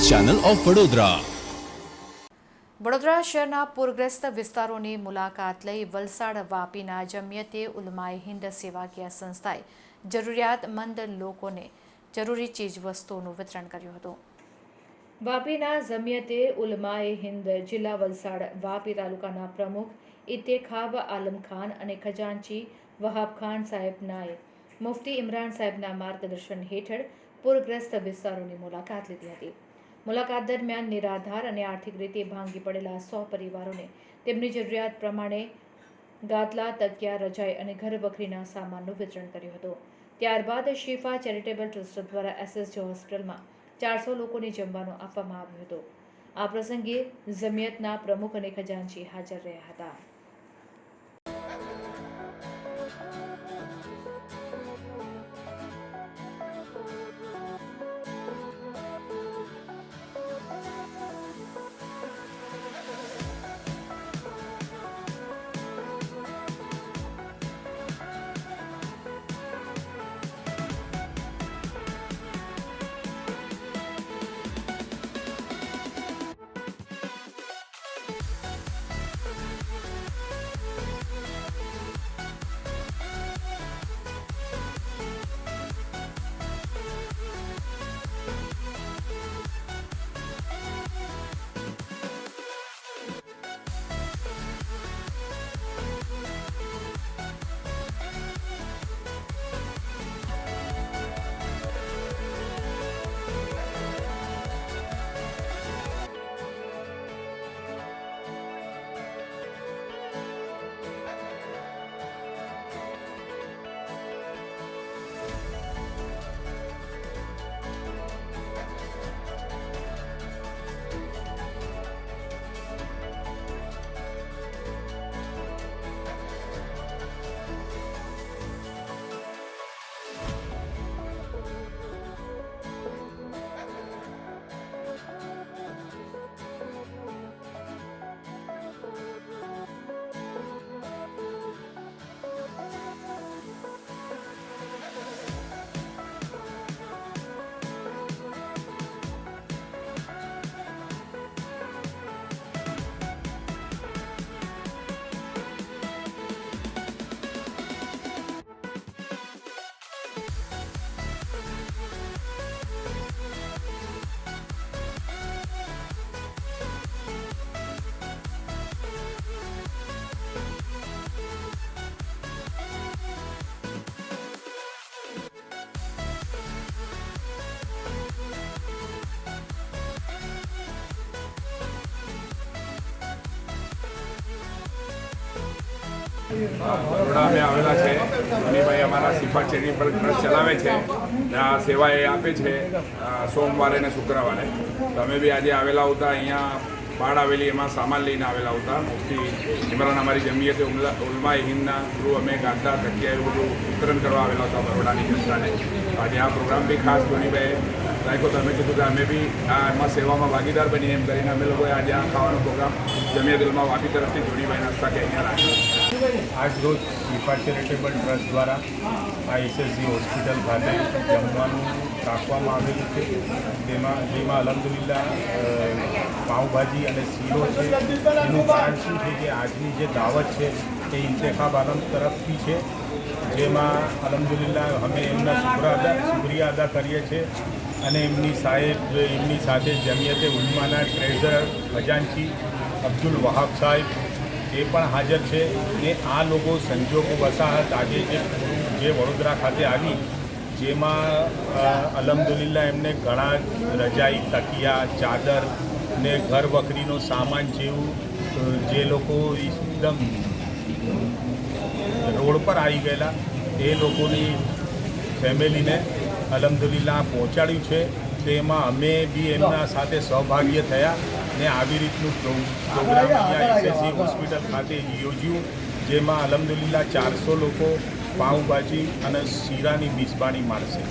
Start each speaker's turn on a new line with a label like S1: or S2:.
S1: Channel of Vadodara.
S2: Vadodara શહેરના પૂરગ્રસ્ત વિસ્તારોની મુલાકાત લઈ વલસાડ વાપીના જમિયતે ઉલમાએ હિન્દ સેવાકીય સંસ્થાએ જરૂરિયાતમંદ લોકોને જરૂરી ચીજવસ્તુઓનું વિતરણ કર્યું હતું। વાપીના જમિયતે ઉલમાએ હિન્દ જિલ્લા વલસાડ વાપી તાલુકાના પ્રમુખ ઇત્તેખાબ આલમ ખાન અને ખજાનચી વહાબ ખાન સાહેબનાએ મુફ્તી ઇમરાન સાહેબના માર્ગદર્શન હેઠળ પૂરગ્રસ્ત વિસ્તારોની મુલાકાત લીધી હતી। મુલાકાત દરમિયાન નિરાધાર અને આર્થિક રીતે ભાંગી પડેલા 100 પરિવારોને તેમની જરૂરિયાત પ્રમાણે ગાદલા, તકિયા, રજાઈ અને ઘરવખરીના સામાનનું વિતરણ કર્યું હતું। ત્યારબાદ શિફા ચેરિટેબલ ટ્રસ્ટ દ્વારા એસએસજી હોસ્પિટલમાં 400 લોકોને જમવાનું આપવામાં આવ્યું હતું। આ પ્રસંગે જમિયતના પ્રમુખ અને ખજાનચી હાજર રહ્યા હતા।
S3: બરોડા में આવેલા છે મનીભાઈ અમારા શિફા ચેરિટેબલ ટ્રસ્ટ ચલાવે છે આ સેવા એ આપે છે સોમવારે ને શુક્રવારે। તો અમે બી આજે આવેલા હતા, અહીંયા બાળ આવેલી એમાં સામાન લઈને આવેલા હતા। મુફ્તી ઇમરાન અમારી જમિયતે ઉલમાએ હિન્દના થ્રુ અમે ગાદલા, તકિયા એવું બધું વિતરણ કરવા આવેલા હતા બરોડાની જનતાને। આજે આ પ્રોગ્રામ બી ખાસ ધોનીભાઈ રાખ્યો તો અમે કીધું કે અમે બી એમાં સેવામાં ભાગીદાર બનીએ એમ કરીને અમે લોકોએ આજે આ ખાવાનો પ્રોગ્રામ જમિયત ઉલમા વાપી તરફથી ધોનીભાઈના હસ્તકે અહીંયા રાખ્યો।
S4: આજ રોજ શિફા ચેરિટેબલ ટ્રસ્ટ દ્વારા આ એસએસજી હોસ્પિટલ ખાતે જમવાનું રાખવામાં આવેલું છે। જેમાં અલહમદુલિલ્લાહ પાઉંભાજી અને શીરો છે। એનું કારણ શું છે કે આજની જે દાવત છે એ ઇન્તેખાબ આલમ તરફથી છે, જેમાં અલહમદુલિલ્લાહ અમે એમના શુક્રિયા અદા કરીએ છીએ અને એમની સાથે જમિયતે ઉલમાના ટ્રેઝરર ખજાનચી અબ્દુલ વહાબ સાહેબ એ પણ હાજર છે। ને આ લોકો સંજોગો વસાહત આજે જે વડોદરા ખાતે આવી, જેમાં અલહમદુલિલ્લાહ એમને ઘણા રજાઈ, તકિયા, ચાદર ને ઘર વખરીનો સામાન જેવું જે લોકો એકદમ રોડ પર આવી ગયેલા એ લોકોની ફેમિલીને અલહમદુલિલ્લાહ પહોંચાડ્યું છે। તેમાં અમે બી એમના સાથે સહભાગી થયા ને આવી રીતનું પ્રોગ્રામ અહીંયા એસએસજી હોસ્પિટલ ખાતે યોજ્યું, જેમાં અલહમદુલિલ્લાહ 400 લોકો પાઉંભાજી અને શીરાની મિજબાની માણશે।